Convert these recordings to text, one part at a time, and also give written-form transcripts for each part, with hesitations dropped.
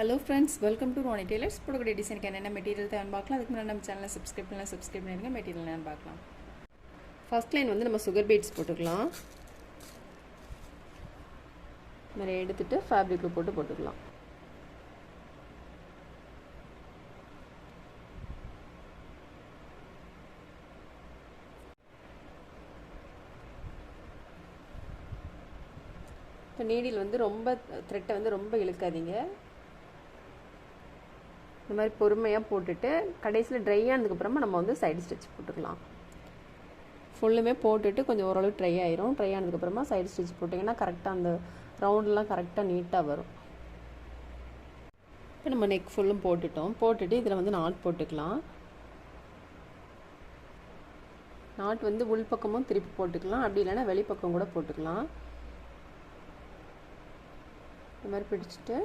Hello friends, welcome to Ronnie Tailors. போடக்கூடிய டிசைனுக்கு என்னென்ன மெட்டீரியல் தேவைன்னு பார்க்கலாம். அதுக்கு முன்னாடி நம்ம சேனலை சப்ஸ்கிரைப் பண்ணிடுங்க. மெட்டீரியல் என்னன்னு பார்க்கலாம். ஃபர்ஸ்ட் லைன் வந்து நம்ம சுகர் பீட்ஸ் போட்டுக்கலாம். இந்த மாதிரி எடுத்துட்டு ஃபேப்ரிக்கில் போட்டுக்கலாம். இப்போ நீடில் வந்து ரொம்ப த்ரெட்டை வந்து ரொம்ப இழுக்காதீங்க. இந்த மாதிரி பொறுமையாக போட்டுட்டு கடைசியில் ட்ரை ஆனதுக்கப்புறமா நம்ம வந்து சைடு ஸ்டிச் போட்டுக்கலாம். ஃபுல்லுமே போட்டுட்டு கொஞ்சம் ஓரளவு ட்ரை ஆயிரும். ட்ரை ஆனதுக்கப்புறமா சைடு ஸ்டிச் போட்டிங்கன்னா கரெக்டாக அந்த ரவுண்டெலாம் கரெக்டாக நீட்டாக வரும். இப்போ நம்ம நெக் ஃபுல்லும் போட்டுட்டு இதில் வந்து நாட் போட்டுக்கலாம். நாட் வந்து உள்பக்கமும் திருப்பி போட்டுக்கலாம், அப்படி இல்லைன்னா வெளிப்பக்கம் கூட போட்டுக்கலாம். இந்த மாதிரி பிடிச்சிட்டு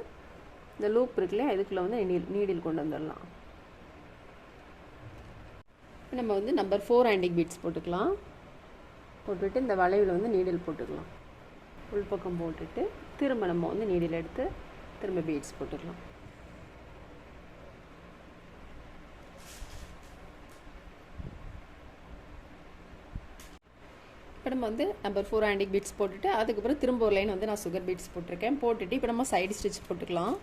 இந்த லூப் இருக்குல்ல, இதுக்குள்ளே வந்து நீடில் கொண்டு வந்துடலாம். நம்ம வந்து நம்பர் 4 ஆன்டிக் பீட்ஸ் போட்டுட்டு இந்த வளைவில் வந்து நீடில் போட்டுக்கலாம். உள்பக்கம் போட்டுட்டு திரும்ப நம்ம வந்து நீடில் எடுத்து திரும்ப பீட்ஸ் போட்டுக்கலாம். இப்போ நம்ம வந்து நம்பர் 4 ஆன்டிக் பீட்ஸ் போட்டுட்டு அதுக்கப்புறம் திரும்ப ஒரு லைன் வந்து நான் சுகர் பீட்ஸ் போட்டிருக்கேன். போட்டுட்டு இப்போ நம்ம சைடு ஸ்டிச் போட்டுக்கலாம்.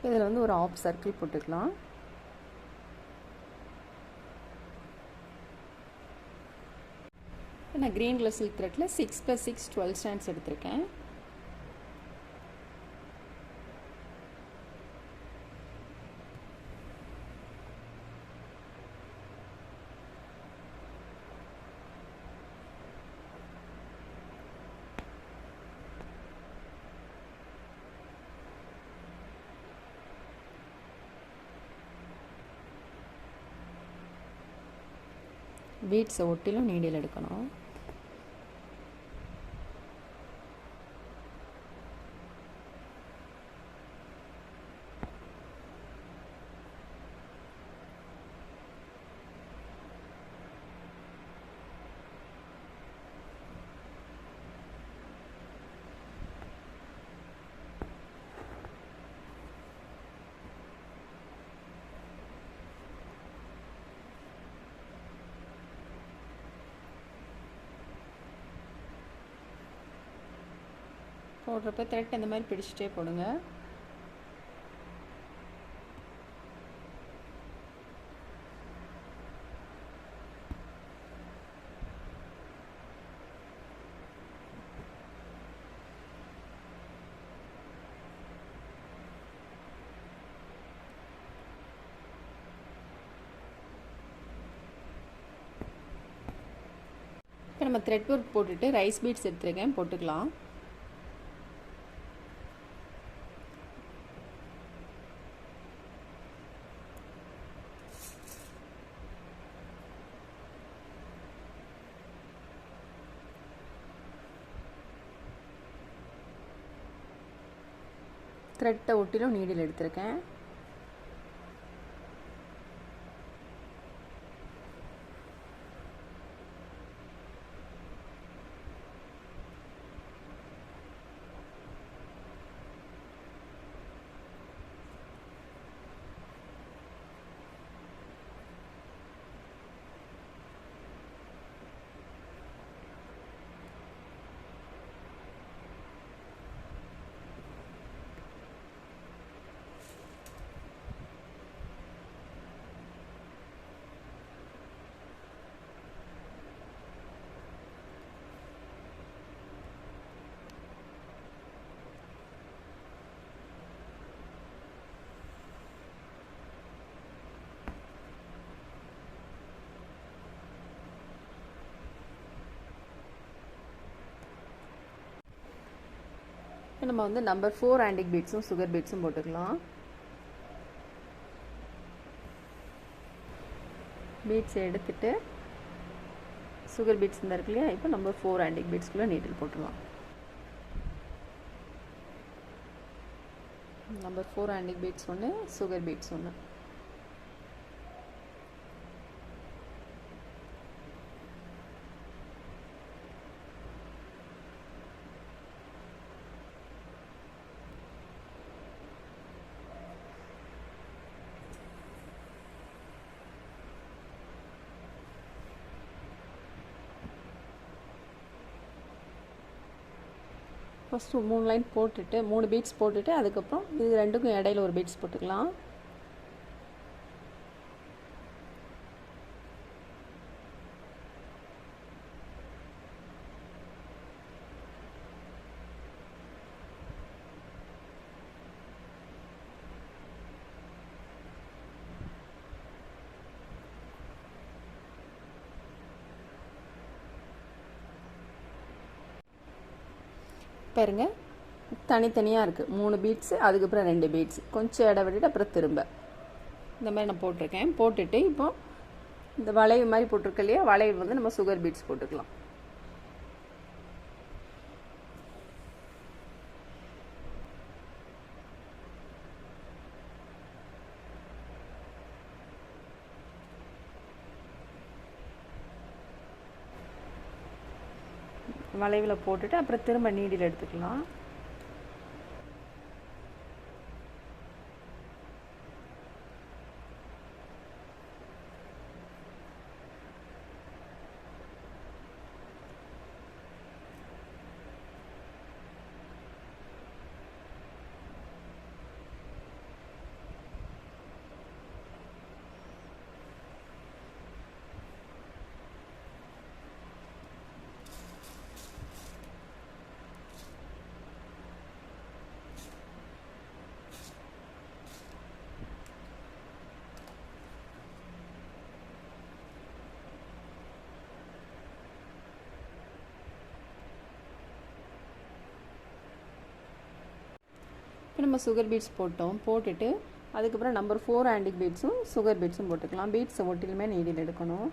இதில் வந்து ஒரு ஆஃப் சர்க்கிள் போட்டுக்கலாம். நான் க்ரீன் கலர் சில்க் த்ரெட்டில் 6+6 12 ஸ்டாண்ட்ஸ் எடுத்திருக்கேன். பீட்ஸை ஒட்டிலும் நீடில் எடுக்கணும். போடுறப்ப த்ரெட் இந்த மாதிரி பிடிச்சிட்டே போடுங்க. இப்போ நம்ம த்ரெட் ஒர்க் போட்டுட்டு ரைஸ் பீட்ஸ் எடுத்துருக்கேன், போட்டுக்கலாம். த்ரெட்டை ஒட்டிலும் நீடில் எடுத்திருக்கேன். நம்ம வந்து நம்பர் 4 ஆன்டிக் பீட்ஸும் சுகர் பீட்ஸும் போட்டுக்கலாம். பீட்ஸ் எடுத்துட்டு சுகர் பீட்ஸ் இந்த இருக்கு இல்லையா, இப்போ நம்பர் 4 ஆன்டிக் பீட்ஸ்குள்ளே நீடில் போட்டுடலாம். நம்பர் 4 ஆன்டிக் பீட்ஸ் ஒன்று, சுகர் பீட்ஸ் ஒன்று. ஃபஸ்ட்டு 3 லைன் போட்டுட்டு 3 பீட்ஸ் போட்டுட்டு அதுக்கப்புறம் இது ரெண்டுக்கும் இடையில ஒரு பீட்ஸ் போட்டுக்கலாம். பாருங்க, தனித்தனியாக இருக்குது. 3 பீட்ஸு, அதுக்கப்புறம் 2 பீட்ஸ், கொஞ்சம் இடம் விட்டுட்டு அப்புறம் திரும்ப இந்த மாதிரி நான் போட்டிருக்கேன். போட்டுட்டு இப்போ இந்த வளைவு மாதிரி போட்டிருக்க இல்லையா, வளைவு வந்து நம்ம சுகர் பீட்ஸ் போட்டுக்கலாம். வளைவில் போட்டுட்டு அப்புறம் திரும்ப நீடில் எடுத்துக்கலாம். இப்போ நம்ம சுகர் பீட்ஸ் போட்டோம். போட்டுட்டு அதுக்கப்புறம் நம்பர் 4 ஆன்டிக் பீட்ஸும் சுகர் பீட்ஸும் போட்டுக்கலாம். பீட்ஸை ஒட்டிலுமே நீடில் எடுக்கணும்.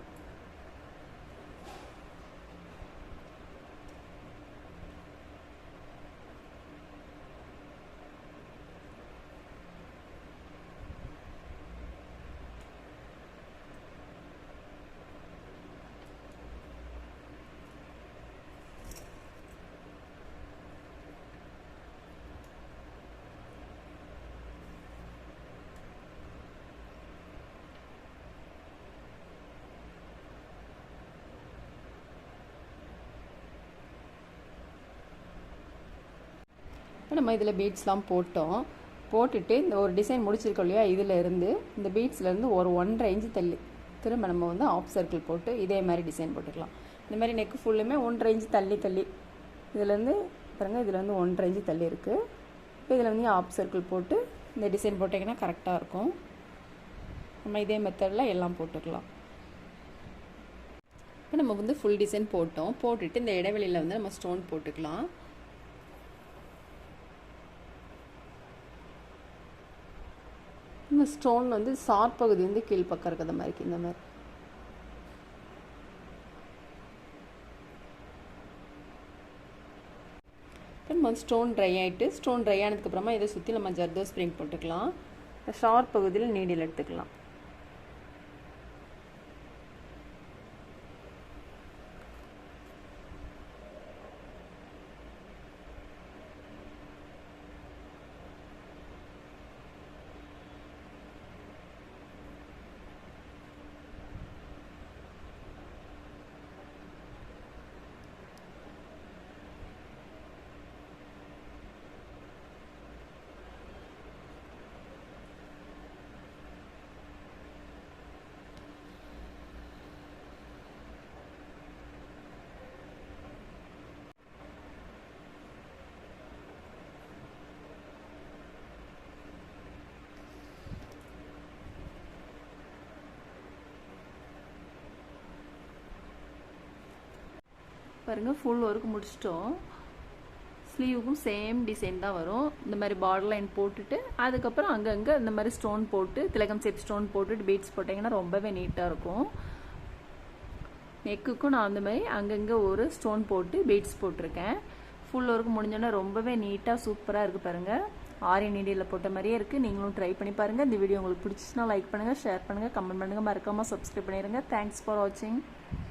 நம்ம இதில் பீட்ஸ்லாம் போட்டோம். போட்டுட்டு இந்த ஒரு டிசைன் முடிச்சிருக்கோம் இல்லையா, இதில் இருந்து இந்த பீட்ஸ்லேருந்து ஒரு 1.5 இன்ச்சு தள்ளி திரும்ப நம்ம வந்து ஆஃப் சர்க்கிள் போட்டு இதே மாதிரி டிசைன் போட்டுக்கலாம். இந்த மாதிரி நெக்கு ஃபுல்லுமே 1.5 இன்ச்சு தள்ளி இதுலேருந்து பாருங்கள், இதில் வந்து 1.5 இன்ச்சு தள்ளி இருக்குது. இப்போ இதில் வந்து ஆஃப் சர்க்கிள் போட்டு இந்த டிசைன் போட்டிங்கன்னா கரெக்டாக இருக்கும். நம்ம இதே மெத்தடில் எல்லாம் போட்டுக்கலாம். இப்போ நம்ம வந்து ஃபுல் டிசைன் போட்டோம். போட்டுட்டு இந்த இடைவெளியில் வந்து நம்ம ஸ்டோன் போட்டுக்கலாம். இந்த ஸ்டோன் வந்து ஷார்ப் பகுதி வந்து கீழ்ப்பக்கம் இருக்கிற மாதிரி இந்த மாதிரி. நம்ம ஸ்டோன் ட்ரை ஆகிட்டு ஸ்டோன் ட்ரை ஆனதுக்கப்புறமா இதை சுற்றி நம்ம ஜர்தோ ஸ்ப்ரிங் போட்டுக்கலாம். ஷார்ப் பகுதியில் நீடில் எடுத்துக்கலாம். பாருங்கள், ஃபுல் ஒர்க் முடிச்சிட்டோம். ஸ்லீவுக்கும் சேம் டிசைன் தான் வரும். இந்த மாதிரி பார்டர் லைன் போட்டுட்டு அதுக்கப்புறம் அங்கங்கே இந்த மாதிரி ஸ்டோன் போட்டு திலகம் ஷேப் ஸ்டோன் போட்டுட்டு பீட்ஸ் போட்டிங்கன்னா ரொம்பவே நீட்டாக இருக்கும். நெக்குக்கும் நான் அந்த மாதிரி அங்கங்கே ஒரு ஸ்டோன் போட்டு பீட்ஸ் போட்டிருக்கேன். ஃபுல் ஒர்க் முடிஞ்சோன்னா ரொம்பவே நீட்டாக சூப்பராக இருக்குது பாருங்கள். ஆரி நீடியில் போட்ட மாதிரியே இருக்குது. நீங்களும் ட்ரை பண்ணி பாருங்கள். இந்த வீடியோ உங்களுக்கு பிடிச்சிச்சுன்னா லைக் பண்ணுங்கள், ஷேர் பண்ணுங்கள், கமெண்ட் பண்ணுங்கள், மறக்காமல் சப்ஸ்கிரைப் பண்ணிடுங்க. தேங்க்ஸ் ஃபார் வாட்சிங்.